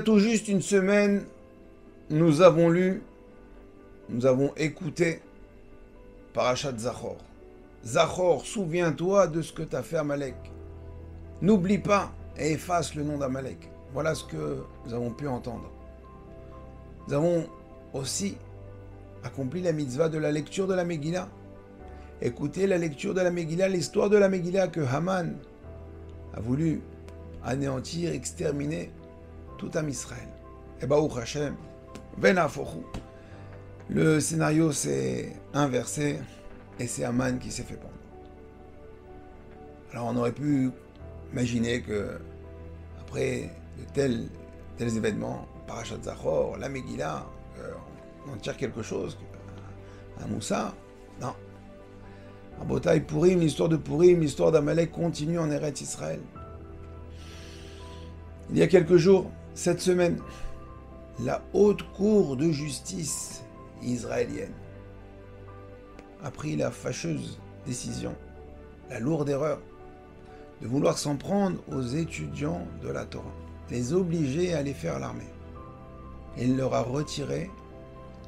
tout juste une semaine, nous avons lu, nous avons écouté Parashat Zachor. Zachor, souviens-toi de ce que tu as fait à Amalek. N'oublie pas et efface le nom d'Amalek. Voilà ce que nous avons pu entendre. Nous avons aussi accompli la mitzvah de la lecture de la Megillah. Écoutez la lecture de la Megillah, l'histoire de la Megillah que Haman a voulu anéantir, exterminer tout Am Israël. Et Baruch Hashem, Venafochu. Le scénario s'est inversé et c'est Haman qui s'est fait pendre. Alors on aurait pu imaginer que après de tels événements, Parashat Zachor, la Megillah, on en tire quelque chose, un Moussa. Non. Rabotai, Purim, l'histoire de Purim, l'histoire d'Amalek continue en Eretz Israël. Il y a quelques jours, cette semaine, la haute cour de justice israélienne a pris la fâcheuse décision, la lourde erreur, de vouloir s'en prendre aux étudiants de la Torah, les obliger à aller faire l'armée. Et il leur a retiré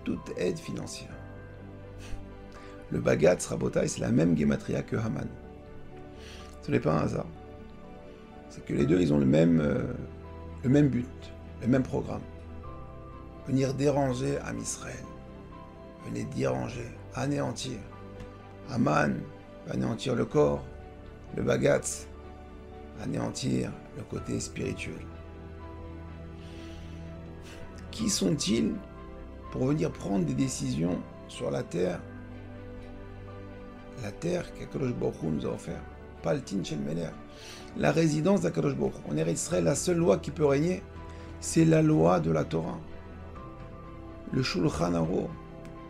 toute aide financière. Le Bagatz Rabotai, c'est la même Gematria que Haman. Ce n'est pas un hasard. C'est que les deux, ils ont le même but, le même programme. Venir déranger Am Israël. Venir déranger, anéantir. Haman va anéantir le corps. Le Bagatz, anéantir le côté spirituel. Qui sont-ils pour venir prendre des décisions sur la terre qu'Akadosh Baruch Hu nous a offert, pas le Tin Shel Meler, la résidence d'Akadosh Baruch Hu. En Eretz Israël, la seule loi qui peut régner, c'est la loi de la Torah. Le Shulchan Aruch,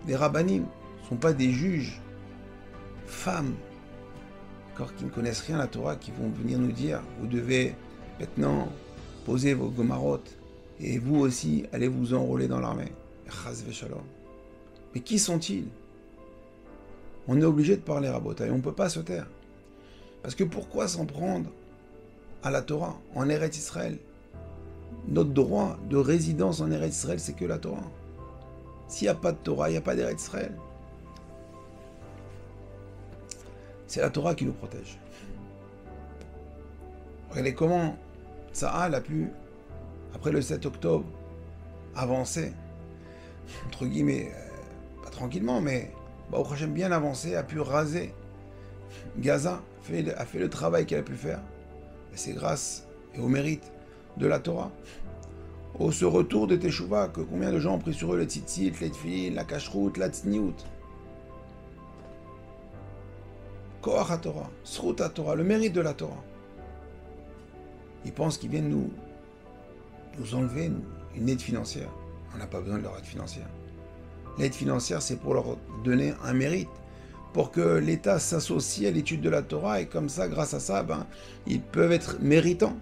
les Rabbanim, ne sont pas des juges, femmes, qui ne connaissent rien à la Torah, qui vont venir nous dire, vous devez maintenant poser vos gomarot, et vous aussi, allez vous enrôler dans l'armée. Chas v'shalom. Mais qui sont-ils? On est obligé de parler Rabotai, on ne peut pas se taire. Parce que pourquoi s'en prendre à la Torah, en Eretz Israël? Notre droit de résidence en Eretz Israël, c'est que la Torah. S'il n'y a pas de Torah, il n'y a pas d'Eretz Israël. C'est la Torah qui nous protège. Regardez comment Tsahal a pu, après le 7 octobre, avancer, entre guillemets, pas tranquillement, mais Baruch Hashem bien avancé, a pu raser Gaza, a fait le travail qu'elle a pu faire. Et c'est grâce et au mérite de la Torah. Au ce retour de Teshuvah, que combien de gens ont pris sur eux le tzitzit, les tefillin, la kashrut, la tzniut. Koach HaTorah, Srut HaTorah, le mérite de la Torah. Ils pensent qu'ils viennent nous enlever une aide financière. On n'a pas besoin de leur aide financière. L'aide financière, c'est pour leur donner un mérite, pour que l'État s'associe à l'étude de la Torah, et comme ça, grâce à ça, ils peuvent être méritants.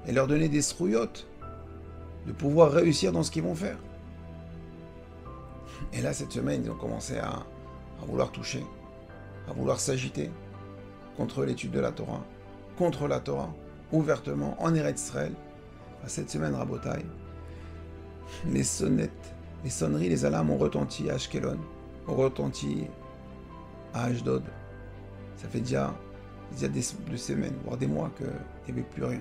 Et leur donner des srouillottes, de pouvoir réussir dans ce qu'ils vont faire. Et là, cette semaine, ils ont commencé à vouloir toucher, à vouloir s'agiter contre l'étude de la Torah, contre la Torah, ouvertement, en Eretz Israël. Cette semaine, Rabotai, les sonnettes, les sonneries, les alarmes ont retenti à Ashkelon, ont retenti à Ashdod. Ça fait déjà des semaines, voire des mois qu'il n'y avait plus rien.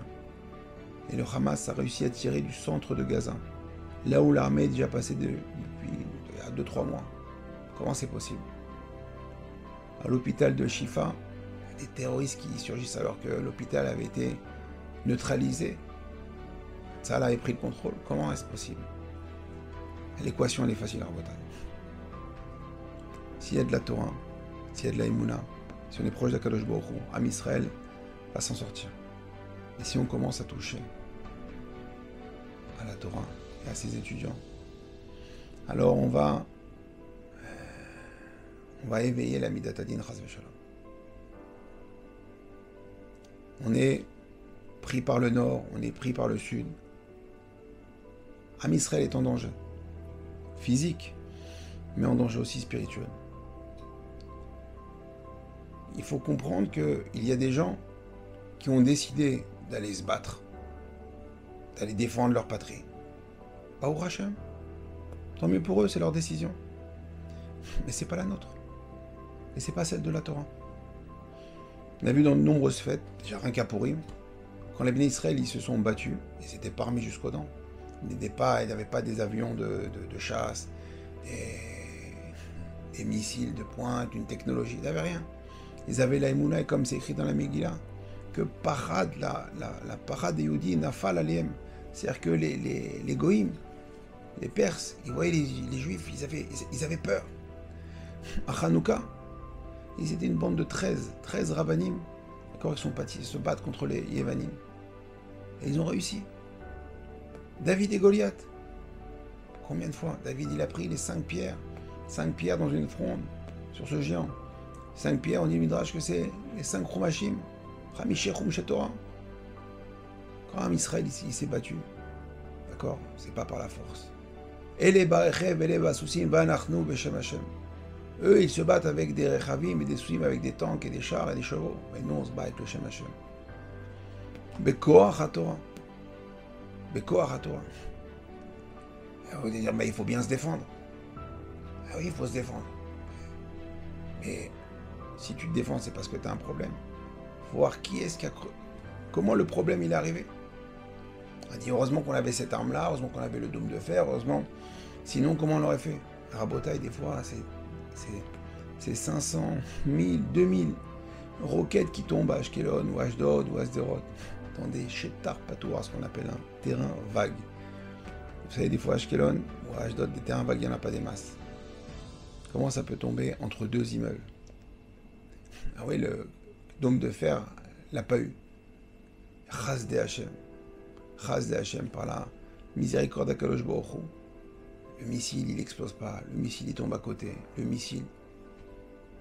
Et le Hamas a réussi à tirer du centre de Gaza, là où l'armée est déjà passée depuis 2-3 mois. Comment c'est possible? À l'hôpital de Shifa, il y a des terroristes qui surgissent alors que l'hôpital avait été neutralisé. Ça avait pris le contrôle. Comment est-ce possible? L'équation, elle est facile à remonter. S'il y a de la Torah, s'il y a de la Emouna, si on est proche d'Akadosh Baruch Hu, Am Israël va s'en sortir. Et si on commence à toucher à la Torah et à ses étudiants, alors on va éveiller la Midat Hadin Chas v'Shalom. On est pris par le nord, on est pris par le sud. Am Israël est en danger. Physique, mais en danger aussi spirituel. Il faut comprendre qu'il y a des gens qui ont décidé d'aller se battre d'aller défendre leur patrie. Baruch Hashem. Tant mieux pour eux, c'est leur décision. Mais c'est pas la nôtre. Et c'est pas celle de la Torah. On a vu dans de nombreuses fêtes, déjà rien qu'à Purim, quand les Béné Israël ils se sont battus, ils étaient pas armés jusqu'aux dents. Il n'y avait pas des avions de chasse, des missiles de pointe, une technologie, ils n'avaient rien. Ils avaient la Emouna, et comme c'est écrit dans la Megillah, que parade, la parade des Yehudi, nafal aliem. C'est-à-dire que les Goïms, les Perses, ils voyaient les Juifs, ils avaient peur. À Hanouka, ils étaient une bande de 13 rabbanim, d'accord, ils se battent contre les Yévanim. Et ils ont réussi. David et Goliath. Combien de fois David, il a pris les 5 pierres dans une fronde, sur ce géant. 5 pierres, on dit Midrash que c'est les 5 Chumashim. Chamisher Chumash Torah. Quand un Israël il s'est battu, d'accord, c'est pas par la force. Ele barechev, ele basusim, vanachnu beshem Hashem. Eux, ils se battent avec des rechavim et des souim, avec des tanks et des chars et des chevaux. Mais nous, on se bat avec le Shem Hashem. Bekoach HaTorah. Bekoach HaTorah. On va dire, mais il faut bien se défendre. Ah oui, il faut se défendre. Mais si tu te défends, c'est parce que tu as un problème. Il faut voir qui est-ce qui a... Comment le problème il est arrivé. On a dit, heureusement qu'on avait cette arme-là, heureusement qu'on avait le dôme de fer, heureusement. Sinon, comment on l'aurait fait? Rabotaille, des fois, c'est 500, 1000, 2000 roquettes qui tombent à Ashkelon ou Ashdod ou Asderot dans des shetar patour, ce qu'on appelle un terrain vague. Vous savez, des fois Ashkelon ou Ashdod, des terrains vagues, il n'y en a pas des masses. Comment ça peut tomber entre 2 immeubles? Ah oui, le dôme de fer l'a pas eu. Chas de Hashem, par la miséricorde d'Akadosh Baruch Hu. Le missile, il n'explose pas. Le missile, il tombe à côté. Le missile,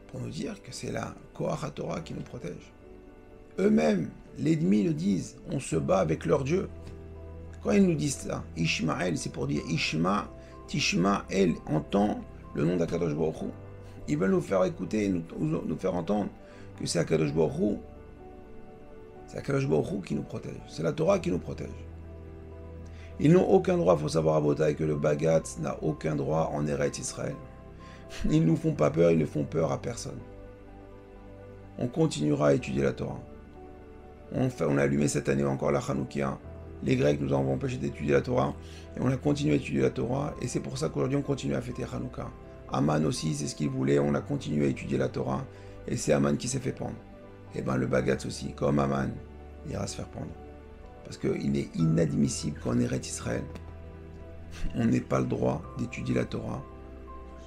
pour nous dire que c'est la Koach HaTorah qui nous protège. Eux-mêmes, l'ennemi le disent, on se bat avec leur Dieu. Quand ils nous disent ça, Ishmael, c'est pour dire Ishma, Tishma, El, entend le nom d'Akadosh Baruch Hu. Ils veulent nous faire écouter, nous faire entendre que c'est Akadosh Baruch Hu. C'est Akadosh Baruch Hu qui nous protège. C'est la Torah qui nous protège. Ils n'ont aucun droit, il faut savoir à Botaï que le Bagatz n'a aucun droit en Eretz Israël. Ils ne nous font pas peur, ils ne font peur à personne. On continuera à étudier la Torah. On a allumé cette année encore la Hanoukia. Les Grecs nous ont empêché d'étudier la Torah. Et on a continué à étudier la Torah. Et c'est pour ça qu'aujourd'hui on continue à fêter Hanouka. Aman aussi, c'est ce qu'il voulait. On a continué à étudier la Torah. Et c'est Aman qui s'est fait pendre. Et bien le Bagatz aussi, comme Aman, il ira se faire pendre. Parce qu'il est inadmissible qu'en Eretz Israël, on n'ait pas le droit d'étudier la Torah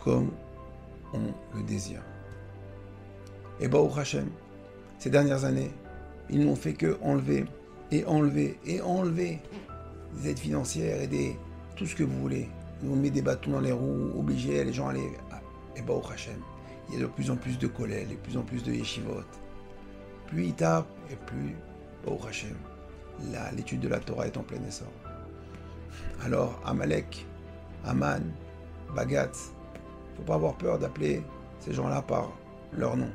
comme on le désire. Et Baruch Hashem, ces dernières années, ils n'ont fait que enlever et enlever et enlever des aides financières et tout ce que vous voulez. Ils ont mis des bâtons dans les roues, obligés les gens à aller. Et Baruch Hashem, il y a de plus en plus de collèges, de plus en plus de yeshivot. Plus ils tapent et plus Baruch Hashem. Là, l'étude de la Torah est en plein essor. Alors, Amalek, Aman, Bagatz, il ne faut pas avoir peur d'appeler ces gens-là par leur nom.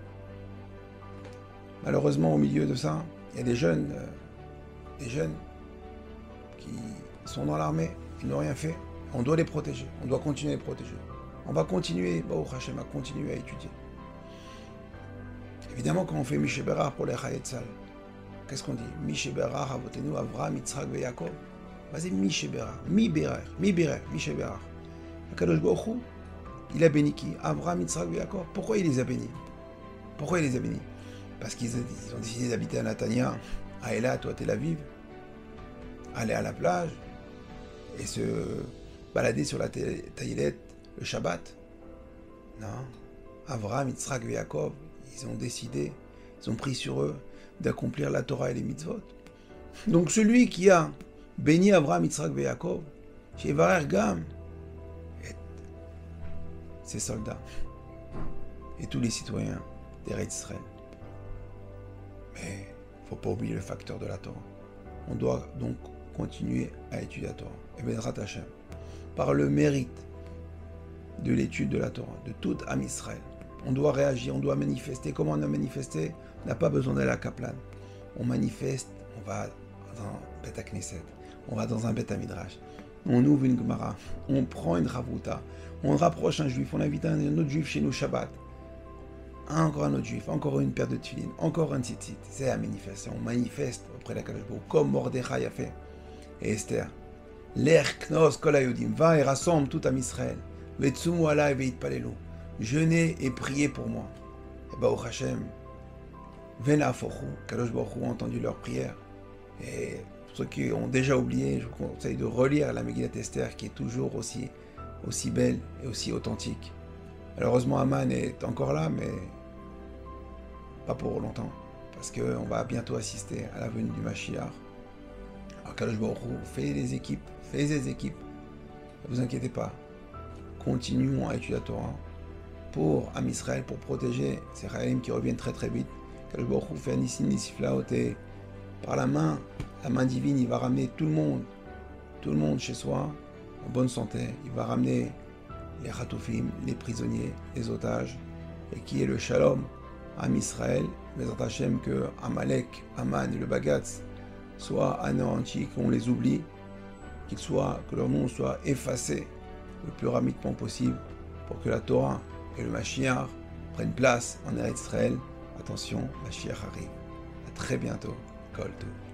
Malheureusement, au milieu de ça, il y a des jeunes qui sont dans l'armée, ils n'ont rien fait. On doit les protéger, on doit continuer à les protéger. On va continuer, Baruch Hashem, à continuer à étudier. Évidemment, quand on fait Mishéberar pour les Chayei Tzahal, qu'est-ce qu'on dit? Mishéberar, Avotenu, Avraham, Yitzhak et Yaakov. Vas-y, Mishéberar, Mishéberar. Akadosh Baruch Hu, il a béni qui? Avraham, Yitzhak et Yaakov. Pourquoi il les a bénis? Pourquoi il les a bénis? Parce qu'ils ont décidé d'habiter à Natania, à Eilat ou à Tel Aviv, aller à la plage et se balader sur la taillette le Shabbat. Non. Avraham, Yitzhak et Yaakov, ils ont décidé, ils ont pris sur eux d'accomplir la Torah et les mitzvot. Donc celui qui a béni Avraham, Yitzhak et Yaakov, chez Varer Gam, ses soldats et tous les citoyens d'Eretz Israël. Mais il ne faut pas oublier le facteur de la Torah. On doit donc continuer à étudier la Torah. Et Bezrat Hashem, par le mérite de l'étude de la Torah, de tout Am Israël, on doit réagir, on doit manifester. Comment on a manifesté? On n'a pas besoin d'aller à Kaplan. On manifeste, on va dans Bet HaKnesset. On va dans un Beth Midrash, on ouvre une Gemara, on prend une Chavruta, on rapproche un juif, on invite un autre juif chez nous Shabbat. Encore un autre juif, encore une paire de tefilin, encore un tzitzit. C'est la manifestation, on manifeste auprès de la Kadosh Baruch Hu, comme Mordechai a fait. Et Esther, L'Er Knos Kol HaYudim, va et rassemble tout Am Israël. Vetsumu alai veitpalelu. Jeûnez et priez pour moi. Et Baruch Hashem, Venafochu, Kadosh Baruch Hu a entendu leurs prières. Et pour ceux qui ont déjà oublié, je vous conseille de relire la Megillat Esther qui est toujours aussi belle et aussi authentique. Malheureusement, Aman est encore là, mais pas pour longtemps, parce qu'on va bientôt assister à la venue du Mashiach. Alors Kadosh Baruch Hu, faites des équipes, ne vous inquiétez pas. Continuons à étudier la Torah pour Am Israël, pour protéger ces Chayalim qui reviennent très très vite. Kadosh Baruch Hu fait un Nissim Nisiflaot et par la main divine, il va ramener tout le monde chez soi, en bonne santé. Il va ramener les Chatoufim, les prisonniers, les otages, et qui est le Shalom Am Israël, Bezrat Hashem, que Amalek, Aman et le Bagatz soient anéantis, qu'on les oublie, que leur nom soit effacé le plus rapidement possible pour que la Torah et le Mashiach prennent place en Eretz Israël. Attention, Mashiach arrive. À très bientôt. Kol Tov.